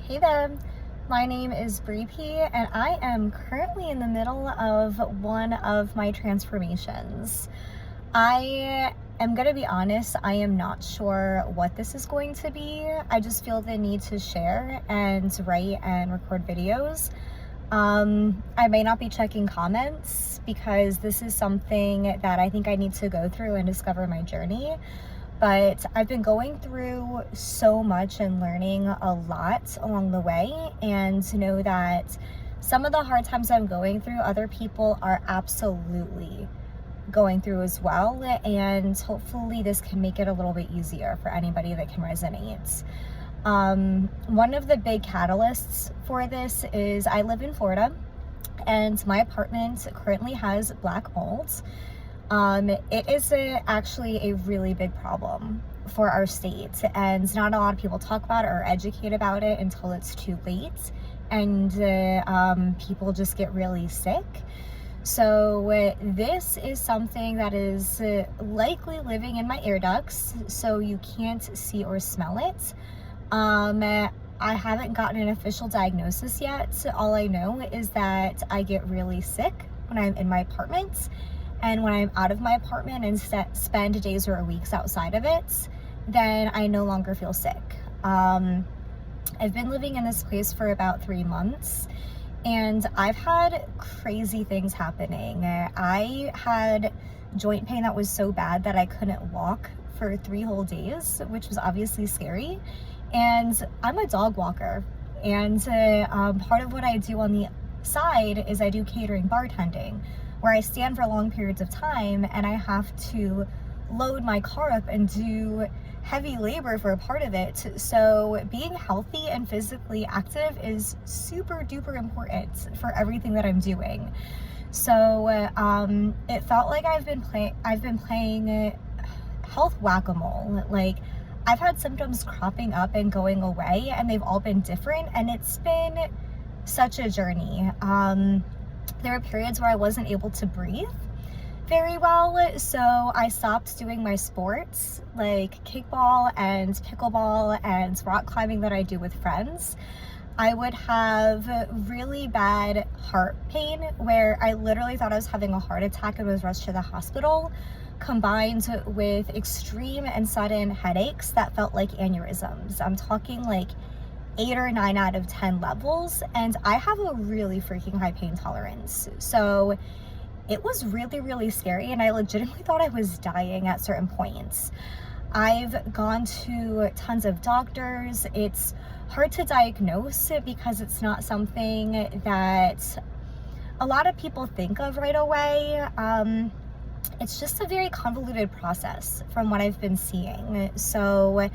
Hey there, my name is Bree P, and I am currently in the middle of one of my transformations. I am going to be honest, I am not sure what this is going to be. I just feel the need to share and write and record videos. I may not be checking comments because this is something that I think I need to go through and discover my journey. But I've been going through so much and learning a lot along the way, and to know that some of the hard times I'm going through, other people are absolutely going through as well, and hopefully this can make it a little bit easier for anybody that can resonate. One of the big catalysts for this is I live in Florida, and my apartment currently has black mold. It is actually a really big problem for our state, and not a lot of people talk about it or educate about it until it's too late, and people just get really sick. So this is something that is likely living in my air ducts, so you can't see or smell it. I haven't gotten an official diagnosis yet. All I know is that I get really sick when I'm in my apartment. And when I'm out of my apartment and spend days or weeks outside of it, then I no longer feel sick. I've been living in this place for about 3 months, and I've had crazy things happening. I had joint pain that was so bad that I couldn't walk for 3 whole days, which was obviously scary. And I'm a dog walker, and part of what I do on the side is I do catering bartending, where I stand for long periods of time and I have to load my car up and do heavy labor for a part of it. So being healthy and physically active is super duper important for everything that I'm doing. So it felt like I've been playing health whack-a-mole. Like, I've had symptoms cropping up and going away, and they've all been different, and it's been such a journey. There were periods where I wasn't able to breathe very well, so I stopped doing my sports like kickball and pickleball and rock climbing that I do with friends. I would have really bad heart pain where I literally thought I was having a heart attack and was rushed to the hospital, combined with extreme and sudden headaches that felt like aneurysms. I'm talking like 8 or 9 out of 10 levels, and I have a really freaking high pain tolerance. So it was really, really scary, and I legitimately thought I was dying at certain points. I've gone to tons of doctors. It's hard to diagnose because it's not something that a lot of people think of right away. It's just a very convoluted process from what I've been seeing. So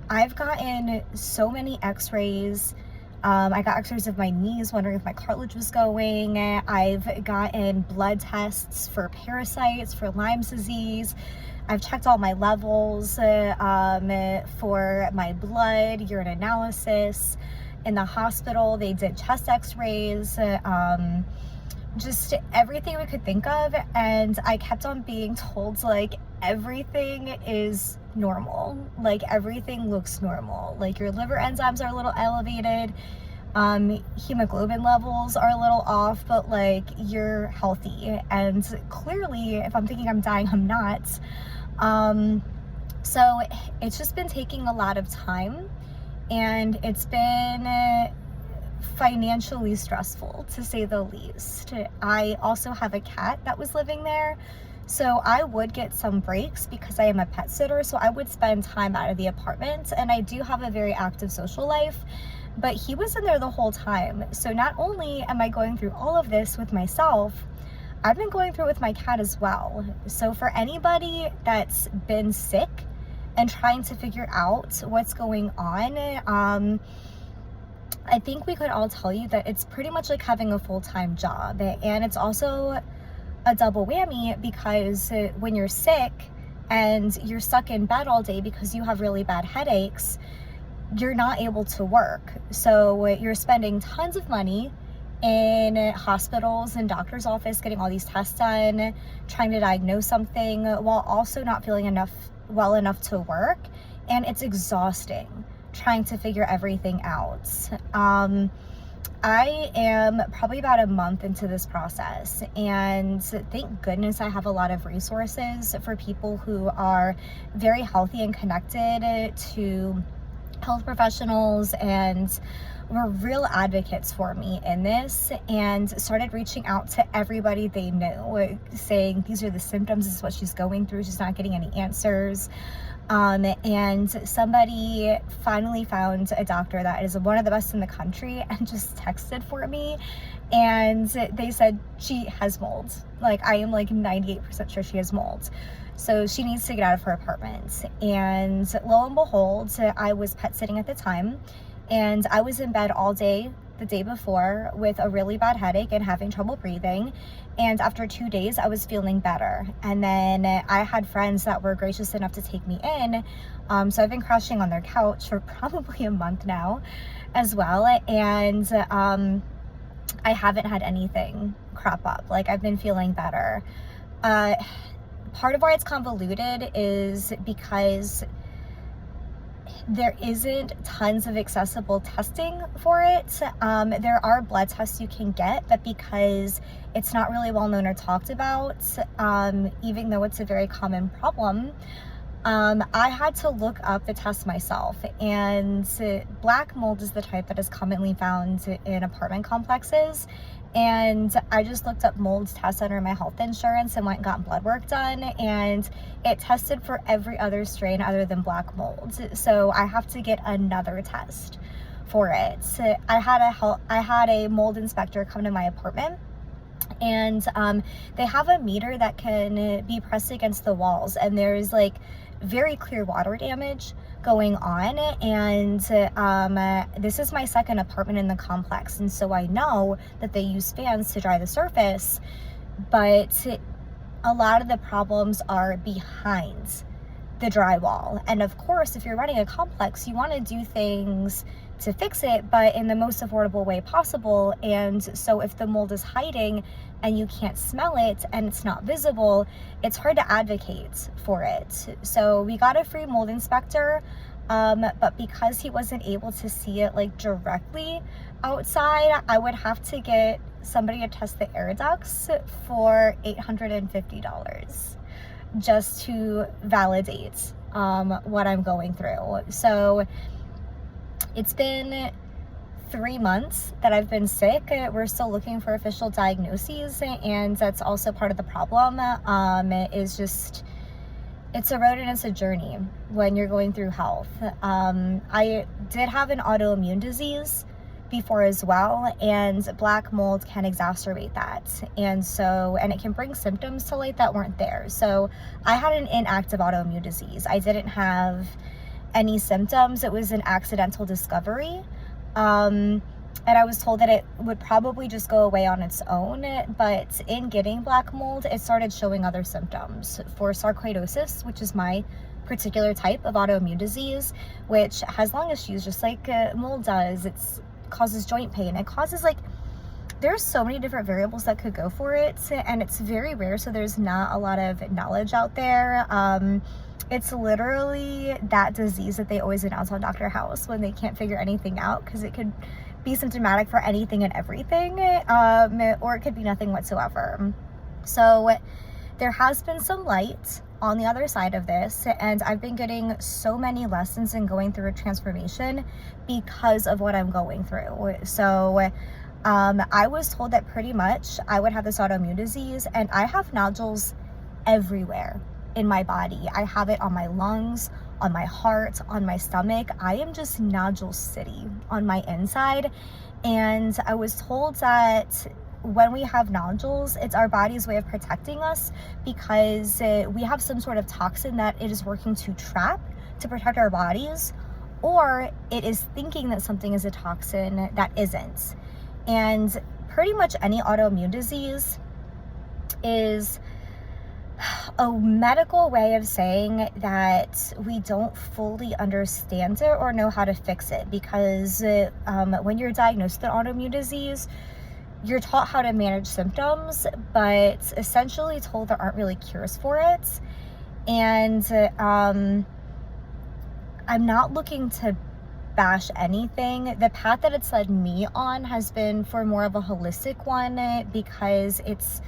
I've gotten so many x-rays. I got x-rays of my knees, wondering if my cartilage was going. I've gotten blood tests for parasites, for Lyme's disease. I've checked all my levels for my blood, urine analysis. In the hospital, they did chest x-rays, just everything we could think of. And I kept on being told, like, everything is normal, like everything looks normal, like your liver enzymes are a little elevated, hemoglobin levels are a little off, but like you're healthy. And clearly, if I'm thinking I'm dying, I'm not. So it's just been taking a lot of time, and it's been financially stressful, to say the least. I also have a cat that was living there, so I would get some breaks because I am a pet sitter, so I would spend time out of the apartment, and I do have a very active social life, but he was in there the whole time. So not only am I going through all of this with myself, I've been going through it with my cat as well. So for anybody that's been sick and trying to figure out what's going on, I think we could all tell you that it's pretty much like having a full-time job, and it's also a double whammy because when you're sick and you're stuck in bed all day because you have really bad headaches, you're not able to work. So you're spending tons of money in hospitals and doctor's office getting all these tests done, trying to diagnose something while also not feeling well enough to work. And it's exhausting trying to figure everything out. I am probably about a month into this process, and thank goodness I have a lot of resources for people who are very healthy and connected to health professionals and were real advocates for me in this, and started reaching out to everybody they knew, saying these are the symptoms, this is what she's going through, she's not getting any answers. And somebody finally found a doctor that is one of the best in the country and just texted for me, and they said she has mold. Like, I am like 98% sure she has mold. So she needs to get out of her apartment. And lo and behold, I was pet sitting at the time, and I was in bed all day the day before with a really bad headache and having trouble breathing. And after 2 days, I was feeling better. And then I had friends that were gracious enough to take me in. So I've been crashing on their couch for probably a month now as well. And I haven't had anything crop up. Like, I've been feeling better. Part of why it's convoluted is because there isn't tons of accessible testing for it. There are blood tests you can get, but because it's not really well known or talked about, even though it's a very common problem, I had to look up the test myself. And black mold is the type that is commonly found in apartment complexes. And I just looked up mold tests under my health insurance and went and got blood work done, and it tested for every other strain other than black mold. So I have to get another test for it. I had a mold inspector come to my apartment, and they have a meter that can be pressed against the walls, and there's like very clear water damage going on. And this is my second apartment in the complex, and so I know that they use fans to dry the surface, but a lot of the problems are behind the drywall. And of course, if you're running a complex, you want to do things to fix it, but in the most affordable way possible. And so if the mold is hiding and you can't smell it and it's not visible, it's hard to advocate for it. So we got a free mold inspector, but because he wasn't able to see it like directly outside, I would have to get somebody to test the air ducts for $850 just to validate what I'm going through. So it's been 3 months that I've been sick. We're still looking for official diagnoses, and that's also part of the problem. Is just, it's a road and it's a journey when you're going through health. I did have an autoimmune disease before as well, and black mold can exacerbate that. And it can bring symptoms to light that weren't there. So I had an inactive autoimmune disease. I didn't have any symptoms. It was an accidental discovery. And I was told that it would probably just go away on its own, but in getting black mold, it started showing other symptoms. For sarcoidosis, which is my particular type of autoimmune disease, which has lung issues just like mold does. It causes joint pain. It causes, like, there's so many different variables that could go for it, and it's very rare, so there's not a lot of knowledge out there. It's literally that disease that they always announce on Dr. House when they can't figure anything out, because it could be symptomatic for anything and everything, or it could be nothing whatsoever. So there has been some light on the other side of this, and I've been getting so many lessons and going through a transformation because of what I'm going through. So I was told that pretty much I would have this autoimmune disease, and I have nodules everywhere in my body. I have it on my lungs, on my heart, on my stomach. I am just nodule city on my inside. And I was told that when we have nodules, it's our body's way of protecting us, because we have some sort of toxin that it is working to trap to protect our bodies, or it is thinking that something is a toxin that isn't. And pretty much any autoimmune disease is a medical way of saying that we don't fully understand it or know how to fix it, because when you're diagnosed with an autoimmune disease, you're taught how to manage symptoms, but essentially told there aren't really cures for it. And I'm not looking to bash anything. The path that it's led me on has been for more of a holistic one, because it's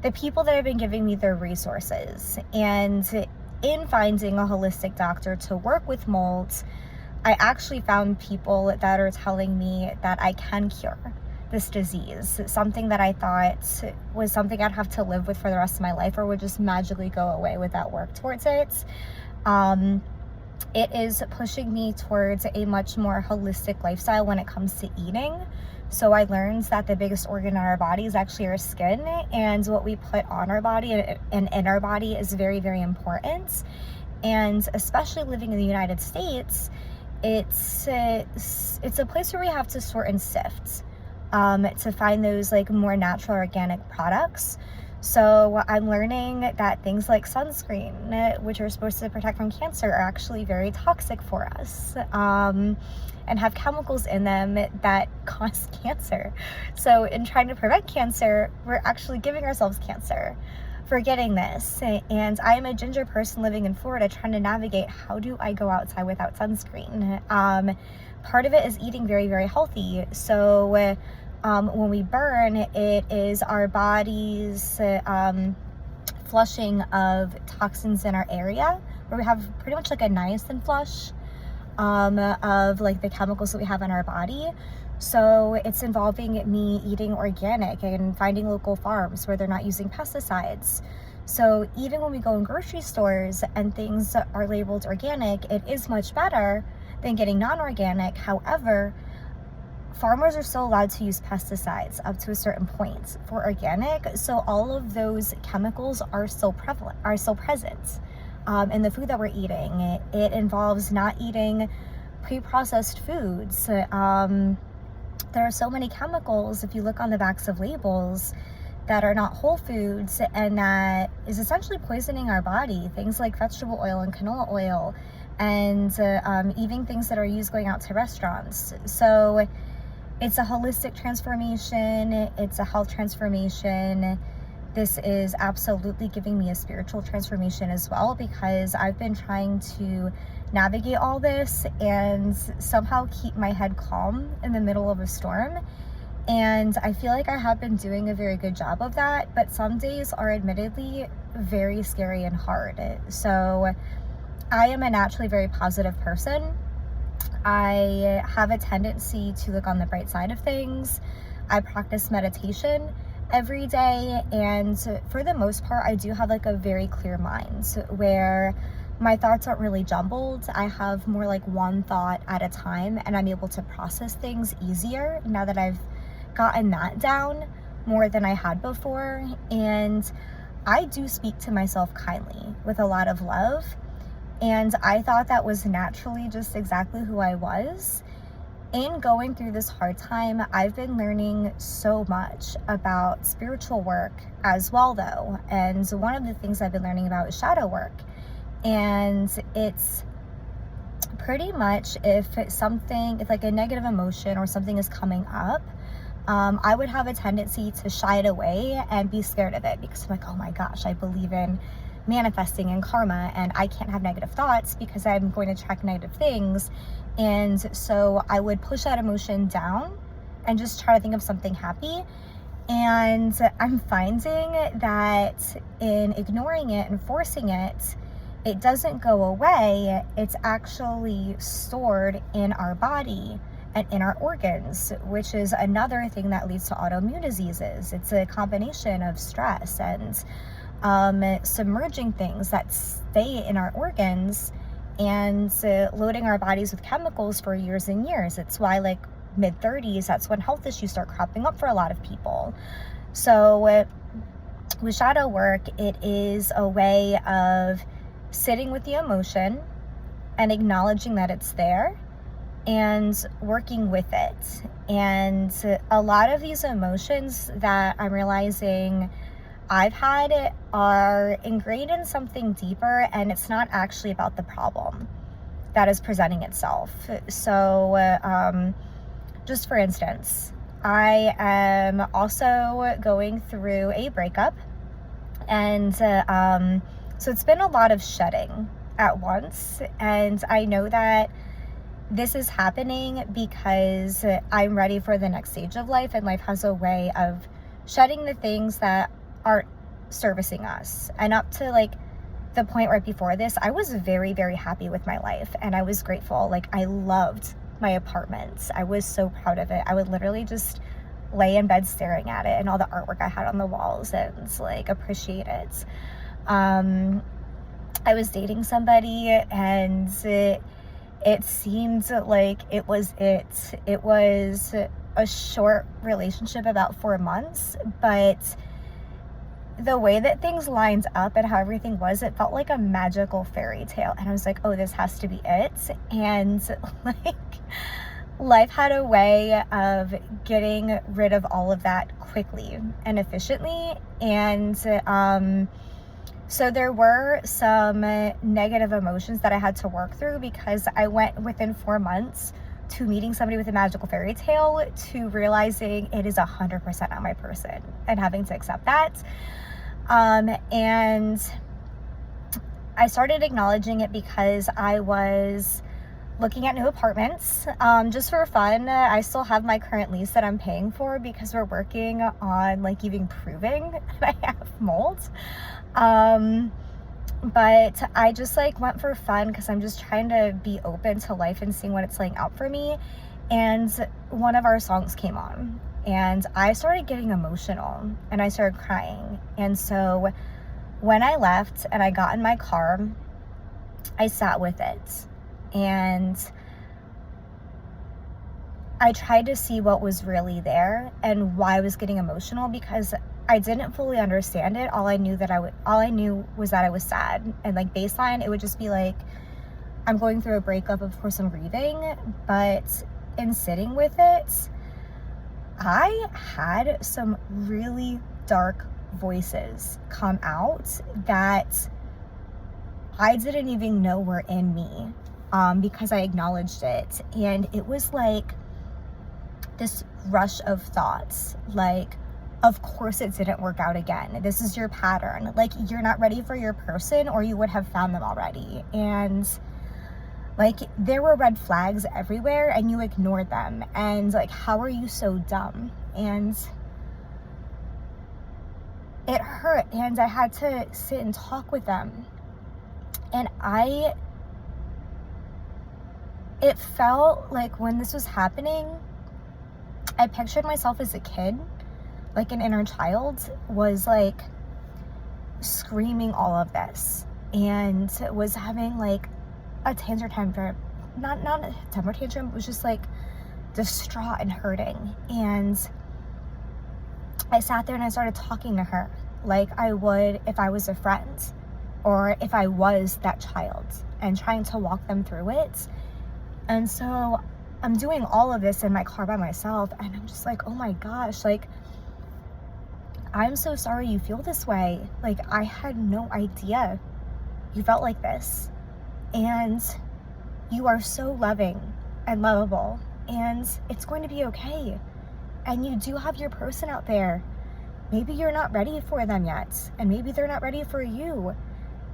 the people that have been giving me their resources. And in finding a holistic doctor to work with molds, I actually found people that are telling me that I can cure this disease, something that I thought was something I'd have to live with for the rest of my life or would just magically go away without work towards it. It is pushing me towards a much more holistic lifestyle when it comes to eating. So I learned that the biggest organ in our body is actually our skin, and what we put on our body and in our body is very, very important. And especially living in the United States, it's a place where we have to sort and sift to find those like more natural organic products. So I'm learning that things like sunscreen, which are supposed to protect from cancer, are actually very toxic for us, and have chemicals in them that cause cancer. So in trying to prevent cancer, we're actually giving ourselves cancer for getting this. And I am a ginger person living in Florida trying to navigate, how do I go outside without sunscreen? Part of it is eating very, very healthy. So when we burn, it is our body's flushing of toxins in our area, where we have pretty much like a niacin flush of like the chemicals that we have in our body. So it's involving me eating organic and finding local farms where they're not using pesticides. So even when we go in grocery stores and things are labeled organic, it is much better than getting non-organic. However, farmers are still allowed to use pesticides up to a certain point for organic. So all of those chemicals are still present in the food that we're eating. It involves not eating pre-processed foods. There are so many chemicals, if you look on the backs of labels, that are not whole foods, and that is essentially poisoning our body. Things like vegetable oil and canola oil, and even things that are used going out to restaurants. So it's a holistic transformation. It's a health transformation. This is absolutely giving me a spiritual transformation as well, because I've been trying to navigate all this and somehow keep my head calm in the middle of a storm. And I feel like I have been doing a very good job of that, but some days are admittedly very scary and hard. So I am a naturally very positive person. I have a tendency to look on the bright side of things. I practice meditation every day, and for the most part, I do have like a very clear mind where my thoughts aren't really jumbled. I have more like one thought at a time, and I'm able to process things easier now that I've gotten that down more than I had before. And I do speak to myself kindly with a lot of love. And I thought that was naturally just exactly who I was. In going through this hard time, I've been learning so much about spiritual work as well, though. And one of the things I've been learning about is shadow work. And it's pretty much if like a negative emotion or something is coming up, I would have a tendency to shy it away and be scared of it, because I'm like, oh my gosh, I believe in manifesting and karma, and I can't have negative thoughts because I'm going to attract negative things. And so I would push that emotion down and just try to think of something happy. And I'm finding that in ignoring it and forcing it, it doesn't go away. It's actually stored in our body and in our organs, which is another thing that leads to autoimmune diseases. It's a combination of stress and submerging things that stay in our organs and loading our bodies with chemicals for years and years. It's why like mid-30s, that's when health issues start cropping up for a lot of people. So with shadow work, it is a way of sitting with the emotion and acknowledging that it's there and working with it. And a lot of these emotions that I'm realizing I've had are ingrained in something deeper, and it's not actually about the problem that is presenting itself. So just for instance, I am also going through a breakup, and so it's been a lot of shedding at once. And I know that this is happening because I'm ready for the next stage of life, and life has a way of shedding the things that aren't servicing us. And up to like the point right before this, I was very, very happy with my life, and I was grateful. Like, I loved my apartment. I was so proud of it. I would literally just lay in bed staring at it and all the artwork I had on the walls and like appreciate it. I was dating somebody, and it seemed like it was a short relationship, about 4 months, but the way that things lined up and how everything was, it felt like a magical fairy tale. And I was like, oh, this has to be it. And like, life had a way of getting rid of all of that quickly and efficiently. And so there were some negative emotions that I had to work through, because I went within 4 months to meeting somebody with a magical fairy tale to realizing it is 100% not my person, and having to accept that. And I started acknowledging it because I was looking at new apartments, just for fun. I still have my current lease that I'm paying for because we're working on like even proving that I have mold. But I just like went for fun because I'm just trying to be open to life and seeing what it's laying out for me. And one of our songs came on, and I started getting emotional and I started crying. And so when I left and I got in my car, I sat with it and I tried to see what was really there and why I was getting emotional, because I didn't fully understand it. All I knew was that I was sad, and like baseline, it would just be like, I'm going through a breakup, of course I'm grieving, but in sitting with it, I had some really dark voices come out that I didn't even know were in me, because I acknowledged it. And it was like this rush of thoughts, like, of course it didn't work out again. This is your pattern. Like, you're not ready for your person, or you would have found them already. And like, there were red flags everywhere and you ignored them. And like, how are you so dumb? And it hurt, and I had to sit and talk with them. And it felt like when this was happening, I pictured myself as a kid, like an inner child was like screaming all of this, and was having like a tantrum, not a temper tantrum, it was just like distraught and hurting. And I sat there and I started talking to her like I would if I was a friend, or if I was that child, and trying to walk them through it. And so I'm doing all of this in my car by myself, and I'm just like, oh my gosh, like, I'm so sorry you feel this way. Like, I had no idea you felt like this. And you are so loving and lovable, and it's going to be okay. And you do have your person out there. Maybe you're not ready for them yet, and maybe they're not ready for you.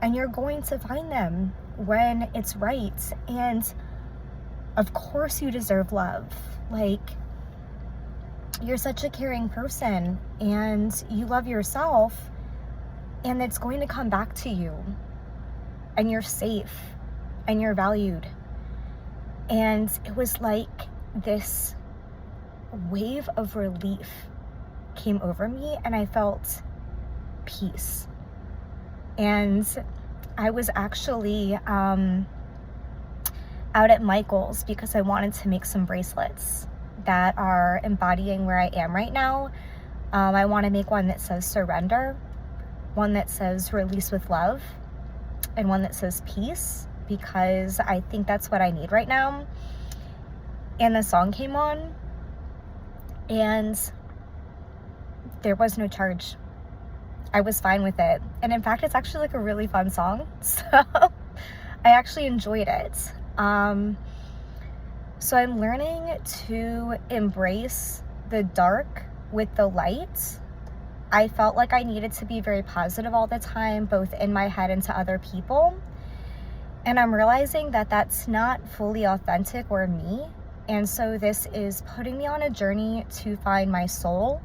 And you're going to find them when it's right. And of course you deserve love. Like, you're such a caring person, and you love yourself, and it's going to come back to you, and you're safe, and you're valued. And it was like this wave of relief came over me, and I felt peace. And I was actually out at Michael's because I wanted to make some bracelets that are embodying where I am right now. I want to make one that says surrender, one that says release with love, and one that says peace, because I think that's what I need right now. And the song came on, and there was no charge. I was fine with it. And in fact, it's actually like a really fun song. So I actually enjoyed it. So I'm learning to embrace the dark with the light. I felt like I needed to be very positive all the time, both in my head and to other people. And I'm realizing that that's not fully authentic or me. And so this is putting me on a journey to find my soul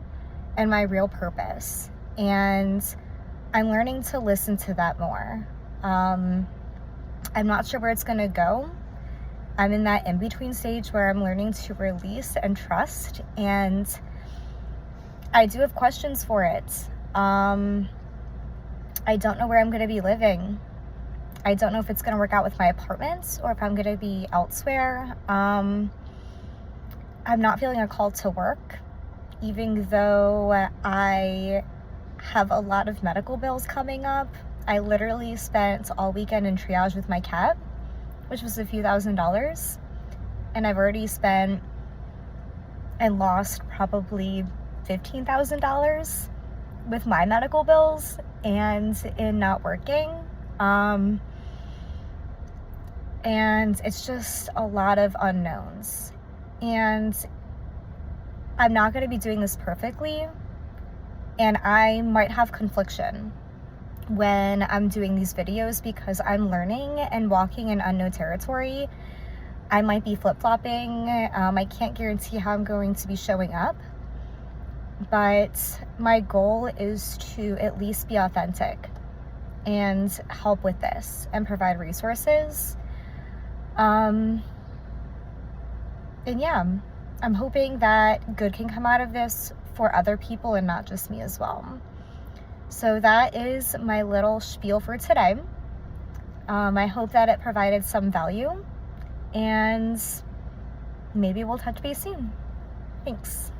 and my real purpose. And I'm learning to listen to that more. I'm not sure where it's going to go. I'm in that in-between stage where I'm learning to release and trust. And I do have questions for it. I don't know where I'm going to be living. I don't know if it's going to work out with my apartment or if I'm going to be elsewhere. I'm not feeling a call to work, even though I have a lot of medical bills coming up. I literally spent all weekend in triage with my cat, which was a few $1,000s. And I've already spent and lost probably $15,000 with my medical bills and in not working. And it's just a lot of unknowns. And I'm not going to be doing this perfectly. And I might have confliction when I'm doing these videos because I'm learning and walking in unknown territory. I might be flip-flopping. I can't guarantee how I'm going to be showing up. But my goal is to at least be authentic and help with this and provide resources. And yeah, I'm hoping that good can come out of this for other people and not just me as well. So that is my little spiel for today. I hope that it provided some value, and maybe we'll touch base soon. Thanks.